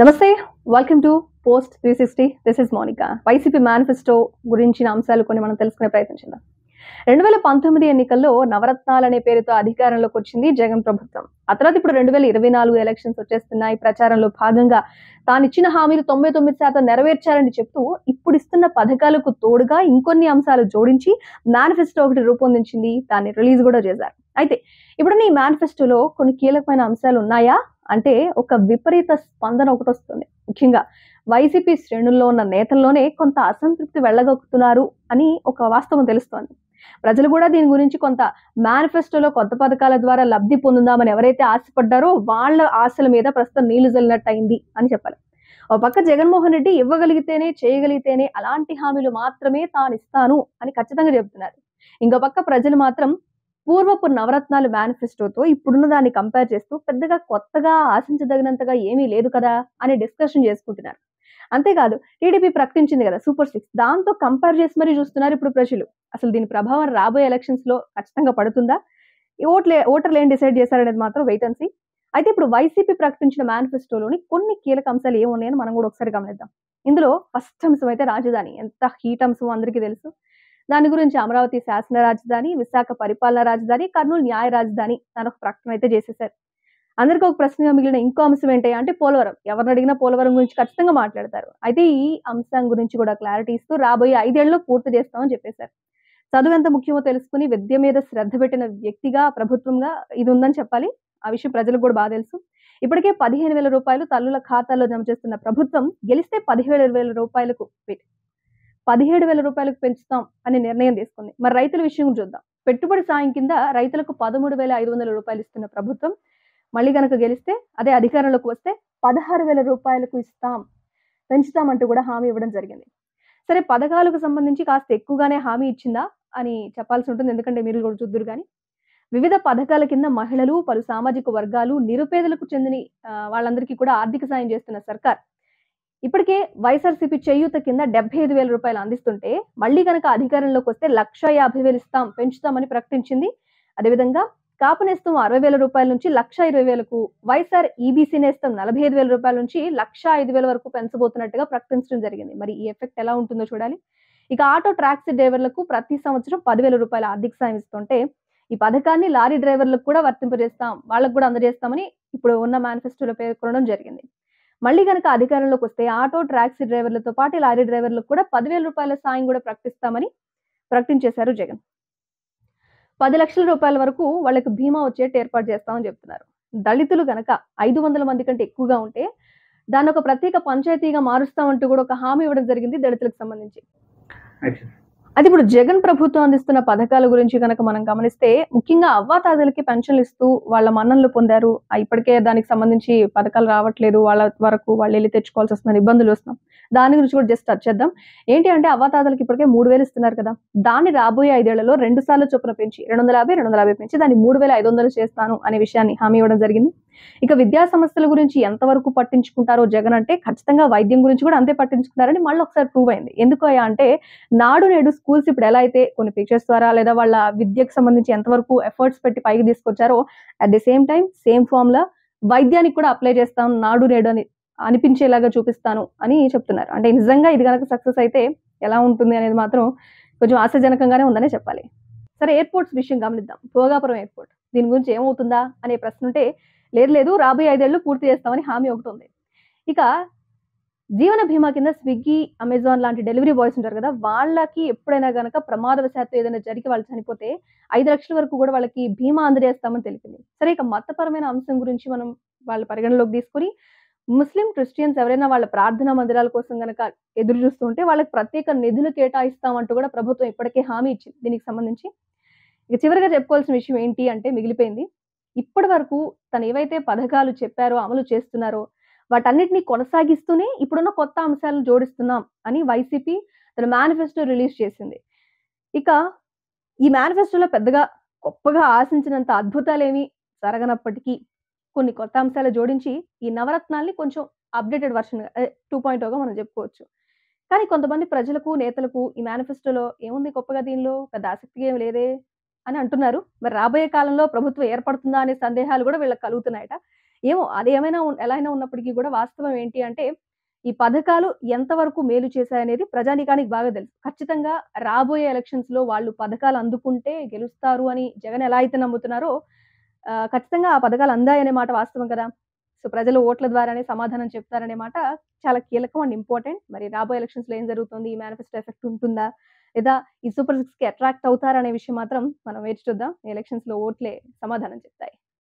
నమస్తే. Welcome to post 360. This is Monica. YCP manifesto గురించిన అంశాలు కొన్ని మనం తెలుసుకునే ప్రయత్నం చేద్దాం. 2019 ఎన్నికల్లో నవరత్నాలనే పేరుతో అధికారంలోకి వచ్చింది జగన్ ప్రభుత్వం. ఆ తర్వాత ఇప్పుడు 2024 ఎలక్షన్స్ వచ్చేస్తున్నాయి. ప్రచారంలో భాగంగా తానిచ్చిన హామీలు 99% నెరవేర్చారని చెప్తూ ఇప్పుడు ఇస్తున్న పథకాలకు తోడుగా ఇంకొన్ని అంశాలు జోడించి మేనిఫెస్టో ఒకటి రూపొందించింది. దాన్ని రిలీజ్ కూడా చేశారు. అయితే ఇప్పుడున్న ఈ మేనిఫెస్టోలో కొన్ని కీలకమైన అంశాలు ఉన్నాయా అంటే ఒక విపరీత స్పందన ఒకటొస్తుంది. ముఖ్యంగా వైసీపీ శ్రేణుల్లో ఉన్న నేతల్లోనే కొంత అసంతృప్తి వెళ్ళగక్కుతున్నారు అని ఒక వాస్తవం తెలుస్తోంది. ప్రజలు కూడా దీని గురించి కొంత మేనిఫెస్టోలో కొత్త పథకాల ద్వారా లబ్ధి పొందుదామని ఎవరైతే ఆశపడ్డారో వాళ్ళ ఆశల మీద ప్రస్తుతం నీళ్లు జల్లినట్టు అయింది అని చెప్పాలి. ఒక పక్క జగన్మోహన్ రెడ్డి ఇవ్వగలిగితేనే చేయగలిగితేనే అలాంటి హామీలు మాత్రమే తాను ఇస్తాను అని ఖచ్చితంగా చెబుతున్నారు. ఇంకో పక్క ప్రజలు మాత్రం పూర్వపు నవరత్నాలు మేనిఫెస్టోతో ఇప్పుడున్న దాన్ని కంపేర్ చేస్తూ పెద్దగా కొత్తగా ఆశించదగినంతగా ఏమీ లేదు కదా అని డిస్కషన్ చేసుకుంటున్నారు. అంతేకాదు టీడీపీ ప్రకటించింది కదా సూపర్ 6, దాంతో కంపేర్ చేసి మరీ చూస్తున్నారు ఇప్పుడు ప్రజలు. అసలు దీని ప్రభావం రాబోయే ఎలక్షన్స్ లో ఖచ్చితంగా పడుతుందా? ఈ ఓటర్లు ఏం డిసైడ్ చేశారనేది మాత్రం వెయిట్ అండ్ సీ. అయితే ఇప్పుడు వైసీపీ ప్రకటించిన మేనిఫెస్టోలోని కొన్ని కీలక అంశాలు ఏమున్నాయని మనం కూడా ఒకసారి గమనిద్దాం. ఇందులో ఫస్ట్ అంశం అయితే రాజధాని. ఎంత హీట్ అంశం అందరికీ తెలుసు. దాని గురించి అమరావతి శాసన రాజధాని, విశాఖ పరిపాలన రాజధాని, కర్నూలు న్యాయ రాజధాని అని ఒక ప్రకటన అయితే చేసేశారు. అందరికీ ఒక ప్రశ్నగా మిగిలిన ఇంకో అంశం ఏంటి అంటే పోలవరం. ఎవరిని అడిగినా పోలవరం గురించి ఖచ్చితంగా మాట్లాడతారు. అయితే ఈ అంశం గురించి కూడా క్లారిటీ ఇస్తూ రాబోయే 5 ఏళ్లలో పూర్తి చేస్తామని చెప్పేశారు. చదువు ఎంత ముఖ్యమో తెలుసుకుని విద్య మీద శ్రద్ధ పెట్టిన వ్యక్తిగా ప్రభుత్వంగా ఇది ఉందని చెప్పాలి. ఆ విషయం ప్రజలకు కూడా బాగా తెలుసు. ఇప్పటికే 15,000 రూపాయలు తల్లుల ఖాతాల్లో జమ చేస్తున్న ప్రభుత్వం గెలిస్తే 17,000 రూపాయలకు 17,000 రూపాయలకు పెంచుతాం అనే నిర్ణయం తీసుకుంది. మరి రైతుల విషయం చూద్దాం. పెట్టుబడి సాయం కింద రైతులకు 13,500 రూపాయలు ఇస్తున్న ప్రభుత్వం మళ్ళీ గనక గెలిస్తే అదే అధికారంలోకి వస్తే 16,000 రూపాయలకు పెంచుతామంటూ కూడా హామీ ఇవ్వడం జరిగింది. సరే, పథకాలకు సంబంధించి కాస్త ఎక్కువగానే హామీ ఇచ్చిందా అని చెప్పాల్సి ఉంటుంది. ఎందుకంటే మీరు కూడా చూద్దురు కానీ వివిధ పథకాల కింద మహిళలు, పలు సామాజిక వర్గాలు, నిరుపేదలకు చెందిన వాళ్ళందరికీ కూడా ఆర్థిక సాయం చేస్తున్న సర్కార్ ఇప్పటికే వైఎస్ఆర్సీపీ చేయూత కింద 75,000 రూపాయలు అందిస్తుంటే మళ్ళీ కనుక అధికారంలోకి వస్తే 1,50,000 ఇస్తాం, పెంచుతామని ప్రకటించింది. అదేవిధంగా కాపు నేస్తం 60,000 రూపాయల నుంచి 1,20,000కు, వైఎస్ఆర్ ఈబీసీ నేస్తం 45,000 రూపాయల నుంచి 1,05,000 వరకు పెంచబోతున్నట్టుగా ప్రకటించడం జరిగింది. మరి ఈ ఎఫెక్ట్ ఎలా ఉంటుందో చూడాలి. ఇక ఆటో టాక్సీ డ్రైవర్లకు ప్రతి సంవత్సరం 10,000 రూపాయల ఆర్థిక సాయం ఇస్తుంటే ఈ పథకాన్ని లారీ డ్రైవర్లకు కూడా వర్తింపజేస్తాం, వాళ్ళకు కూడా అందజేస్తామని ఇప్పుడు ఉన్న మేనిఫెస్టోలో పేర్కొనడం జరిగింది. మళ్ళీ గనక అధికారంలోకి వస్తే ఆటో టాక్సీ డ్రైవర్లతో పాటు లారీ డ్రైవర్లకు కూడా 10,000 రూపాయల సాయం కూడా ప్రకటిస్తామని ప్రకటించేశారు జగన్. 10 లక్షల రూపాయల వరకు వాళ్ళకి బీమా వచ్చేట్టు ఏర్పాటు చేస్తామని చెప్తున్నారు. దళితులు గనక 500 మంది కంటే ఎక్కువగా ఉంటే దాన్ని ఒక ప్రత్యేక పంచాయతీగా మారుస్తామంటూ కూడా ఒక హామీ ఇవ్వడం జరిగింది దళితులకు సంబంధించి. అది ఇప్పుడు జగన్ ప్రభుత్వం అందిస్తున్న పథకాల గురించి కనుక మనం గమనిస్తే ముఖ్యంగా అవ్వాతాతలకి పెన్షన్లు ఇస్తూ వాళ్ళ మన్ననలు పొందారు. ఇప్పటికే దానికి సంబంధించి పథకాలు రావట్లేదు, వాళ్ళ వరకు వాళ్ళు వెళ్ళి తెచ్చుకోవాల్సి వస్తున్న ఇబ్బందులు వస్తున్నాం. దాని గురించి కూడా జస్ట్ టచ్ చేద్దాం. ఏంటి అంటే అవ్వాతాతలకి ఇప్పటికే 3,000 ఇస్తున్నారు కదా, దాన్ని రాబోయే 5 ఏళ్లలో 2 సార్లు చొప్పున పెంచి 250 పెంచి దాన్ని 3,500 చేస్తాను అనే విషయాన్ని హామీ ఇవ్వడం జరిగింది. ఇక విద్యా సమస్యల గురించి ఎంతవరకు పట్టించుకుంటారో జగన్ అంటే ఖచ్చితంగా వైద్యం గురించి కూడా అంతే పట్టించుకుంటారని మళ్ళీ ఒకసారి ప్రూవ్ అయింది. ఎందుకు అంటే నాడు నేడు స్కూల్స్ ఇప్పుడు ఎలా అయితే కొన్ని పిక్చర్స్ ద్వారా లేదా వాళ్ళ విద్యకు సంబంధించి ఎంతవరకు ఎఫర్ట్స్ పెట్టి పైకి తీసుకొచ్చారో at the same time same formula వైద్యానికి కూడా అప్లై చేస్తాం, నాడు నేడు అని అనిపించేలాగా చూపిస్తాను అని చెప్తున్నారు. అంటే నిజంగా ఇది కనుక సక్సెస్ అయితే ఎలా ఉంటుంది అనేది మాత్రం కొంచెం ఆశాజనకంగానే ఉందనే చెప్పాలి. సరే, ఎయిర్పోర్ట్స్ విషయం గమనిద్దాం. భోగాపురం ఎయిర్పోర్ట్ దీని గురించి ఏమవుతుందా అనే ప్రశ్న ఉంటే లేదు రాబోయే 5 ఏళ్లు పూర్తి చేస్తామని హామీ ఒకటి ఉంది. ఇక జీవన బీమా కింద స్విగ్గీ, అమెజాన్ లాంటి డెలివరీ బాయ్స్ ఉంటారు కదా, వాళ్ళకి ఎప్పుడైనా గనక ప్రమాదవశాత్తు ఏదైనా జరిగి వాళ్ళు చనిపోతే 5 లక్షల వరకు కూడా వాళ్ళకి బీమా అందజేస్తామని తెలిపింది. సరే, ఇక మతపరమైన అంశం గురించి మనం వాళ్ళ పరిగణలోకి తీసుకుని ముస్లిం, క్రిస్టియన్స్ ఎవరైనా వాళ్ళ ప్రార్థనా మందిరాల కోసం గనక ఎదురు చూస్తూ ఉంటే వాళ్ళకి ప్రత్యేక నిధులు కేటాయిస్తామంటూ కూడా ప్రభుత్వం ఇప్పటికే హామీ ఇచ్చింది దీనికి సంబంధించి. ఇక చివరిగా చెప్పుకోవాల్సిన విషయం ఏంటి అంటే మిగిలిపోయింది. ఇప్పటి వరకు తను ఏవైతే పథకాలు చెప్పారో అమలు చేస్తున్నారో వాటన్నిటిని కొనసాగిస్తూనే ఇప్పుడున్న కొత్త అంశాలను జోడిస్తున్నాం అని వైసీపీ తన మేనిఫెస్టో రిలీజ్ చేసింది. ఇక ఈ మేనిఫెస్టోలో పెద్దగా గొప్పగా ఆశించినంత అద్భుతాలేమి జరగనప్పటికీ కొన్ని కొత్త అంశాలు జోడించి ఈ నవరత్నాల్ని కొంచెం అప్డేటెడ్ వర్షన్ 2.0గా మనం చెప్పుకోవచ్చు. కానీ కొంతమంది ప్రజలకు, నేతలకు ఈ మేనిఫెస్టోలో ఏముంది గొప్పగా, దీనిలో పెద్ద ఆసక్తిగా ఏమి లేదే అని అంటున్నారు. మరి రాబోయే కాలంలో ప్రభుత్వం ఏర్పడుతుందా అనే సందేహాలు కూడా వీళ్ళకి కలుగుతున్నాయట. ఏమో అది ఏమైనా ఎలా అయినా ఉన్నప్పటికీ కూడా వాస్తవం ఏంటి అంటే, ఈ పథకాలు ఎంతవరకు మేలు చేశాయనేది ప్రజానీకానికి బాగా తెలుసు. ఖచ్చితంగా రాబోయే ఎలక్షన్స్‌లో వాళ్ళు పథకాలు అందుకుంటే గెలుస్తారు అని జగన్ ఎలా అయితే నమ్ముతున్నారో ఖచ్చితంగా ఆ పథకాలు అందాయనే మాట వాస్తవం కదా! సో, ప్రజలు ఓట్ల ద్వారానే సమాధానం చెప్తారనే మాట చాలా కీలకం అండ్ ఇంపార్టెంట్. మరి రాబోయే ఎలక్షన్స్‌లో ఏం జరుగుతుంది? ఈ మేనిఫెస్టో ఎఫెక్ట్ ఉంటుందా? లేదా ఈ సూపర్ సిక్స్‌కి అట్రాక్ట్ అవుతారా అనే విషయం మాత్రం మనం వేచి చూద్దాం. ఎలక్షన్స్‌లో ఓట్లే సమాధానం చెప్తాయి.